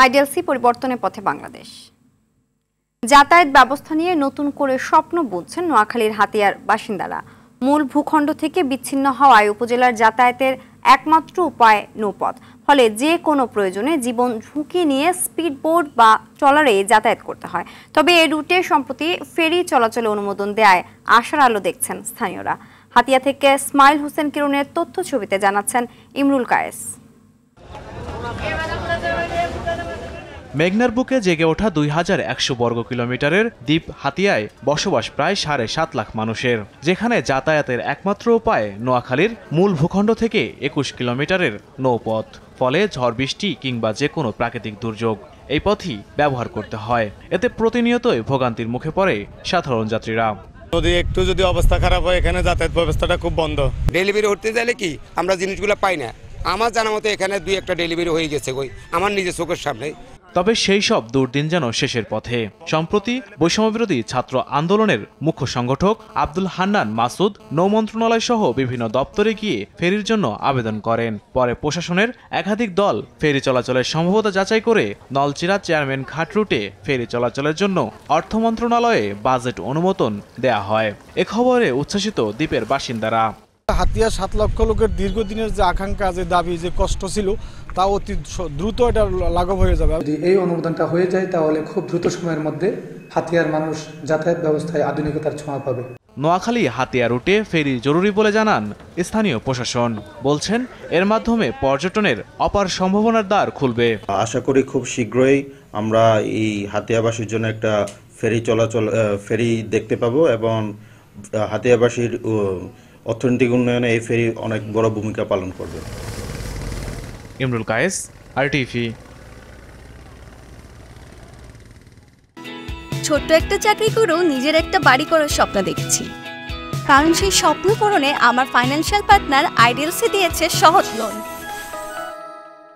IDLC পরিবর্তনের পথে বাংলাদেশ। যাতায়াত ব্যবস্থা নিয়ে নতুন করে স্বপ্ন বুনছেন নোয়াখালীর হাতিয়ার বাসিন্দারা। মূল ভূখণ্ড থেকে বিচ্ছিন্ন হওয়ায় উপজেলার যাতায়াতের একমাত্র উপায় নৌপথ। ফলে যে কোনো প্রয়োজনে জীবন ঝুঁকি নিয়ে স্পিডবোট বা ট্রলারে যাতায়াত করতে হয়। তবে এই রুটে সম্প্রতি ফেরি চলাচলে অনুমোদন দেয়ায় আশার আলো দেখছেন স্থানীয়রা। হাতিয়া থেকে ইসমাইল হোসেন কিরণের তথ্য ছবিতে জানাচ্ছেন ইমরুল কায়েস। মেঘনার বুকে জেগে ওঠা 2100 বর্গ কিলোমিটারের দ্বীপ হাতিয়ায় বসবাস প্রায় 7.5 লাখ মানুষের, যেখানে যাতায়াতের একমাত্র উপায় নোয়াখালীর মূল ভূখণ্ড থেকে 21 কিলোমিটারের নৌপথ। ফলে ঝড় বৃষ্টি কিংবা যে কোনো প্রাকৃতিক দুর্যোগ এই পথই ব্যবহার করতে হয়। এতে প্রতিনিয়তই ভোগান্তির মুখে পড়ে সাধারণ যাত্রীরা। যদি একটু যদি অবস্থা খারাপ হয় এখানে যাতায়াত ব্যবস্থাটা খুব বন্ধ। ডেলিভারি হতে চাইলে কি আমরা জিনিসগুলো পাই না। আমার জানা মতো এখানে 2-1টা ডেলিভারি হয়ে গেছে আমার নিজের চোখের সামনে। তবে সেই সব দুর্দিন যেন শেষের পথে। সম্প্রতি বৈষম্যবিরোধী ছাত্র আন্দোলনের মুখ্য সংগঠক আব্দুল হান্নান মাসুদ নৌ মন্ত্রণালয় সহ বিভিন্ন দপ্তরে গিয়ে ফেরির জন্য আবেদন করেন। পরে প্রশাসনের একাধিক দল ফেরি চলাচলের সম্ভাব্যতা যাচাই করে নলচিরা চেয়ারম্যান ঘাট রুটে ফেরি চলাচলের জন্য অর্থ মন্ত্রণালয়ে বাজেট অনুমোদন দেয়া হয়। এ খবরে উচ্ছ্বসিত দ্বীপের বাসিন্দারা। হাতিয়া 7 লক্ষ লোকের দীর্ঘদিনের যে আকাঙ্ক্ষা, যে দাবি, যে কষ্ট ছিল তা অতি দ্রুত এটা লাঘব হয়ে যাবে। যদি এই অনুমোদনটা হয়ে যায় তাহলে খুব দ্রুত সময়ের মধ্যে হাতিয়ার মানুষ যাতায়াত ব্যবস্থায় আধুনিকতার ছোঁয়া পাবে। নোয়াখালী হাতিয়া রুটে ফেরি জরুরি বলে জানান স্থানীয় প্রশাসন। বলছেন এর মাধ্যমে পর্যটনের অপার সম্ভাবনার দ্বার খুলবে। আশা করি খুব শীঘ্রই আমরা এই হাতিয়াবাসীর জন্য একটা ফেরি দেখতে পাবো এবং হাতিয়াবাসীর অর্থনৈতিক উন্নয়নে এই ফেরি অনেক বড় ভূমিকা পালন করবে। ইমরুল কায়েস, আরটিভি। ছোট্ট একটা চাকরি করেও নিজের একটা বাড়ি করার স্বপ্ন দেখছি, কারণ সেই স্বপ্ন পূরণে আমার ফাইন্যান্সিয়াল পার্টনার আইডিএলসি দিয়েছে সহজ লোন।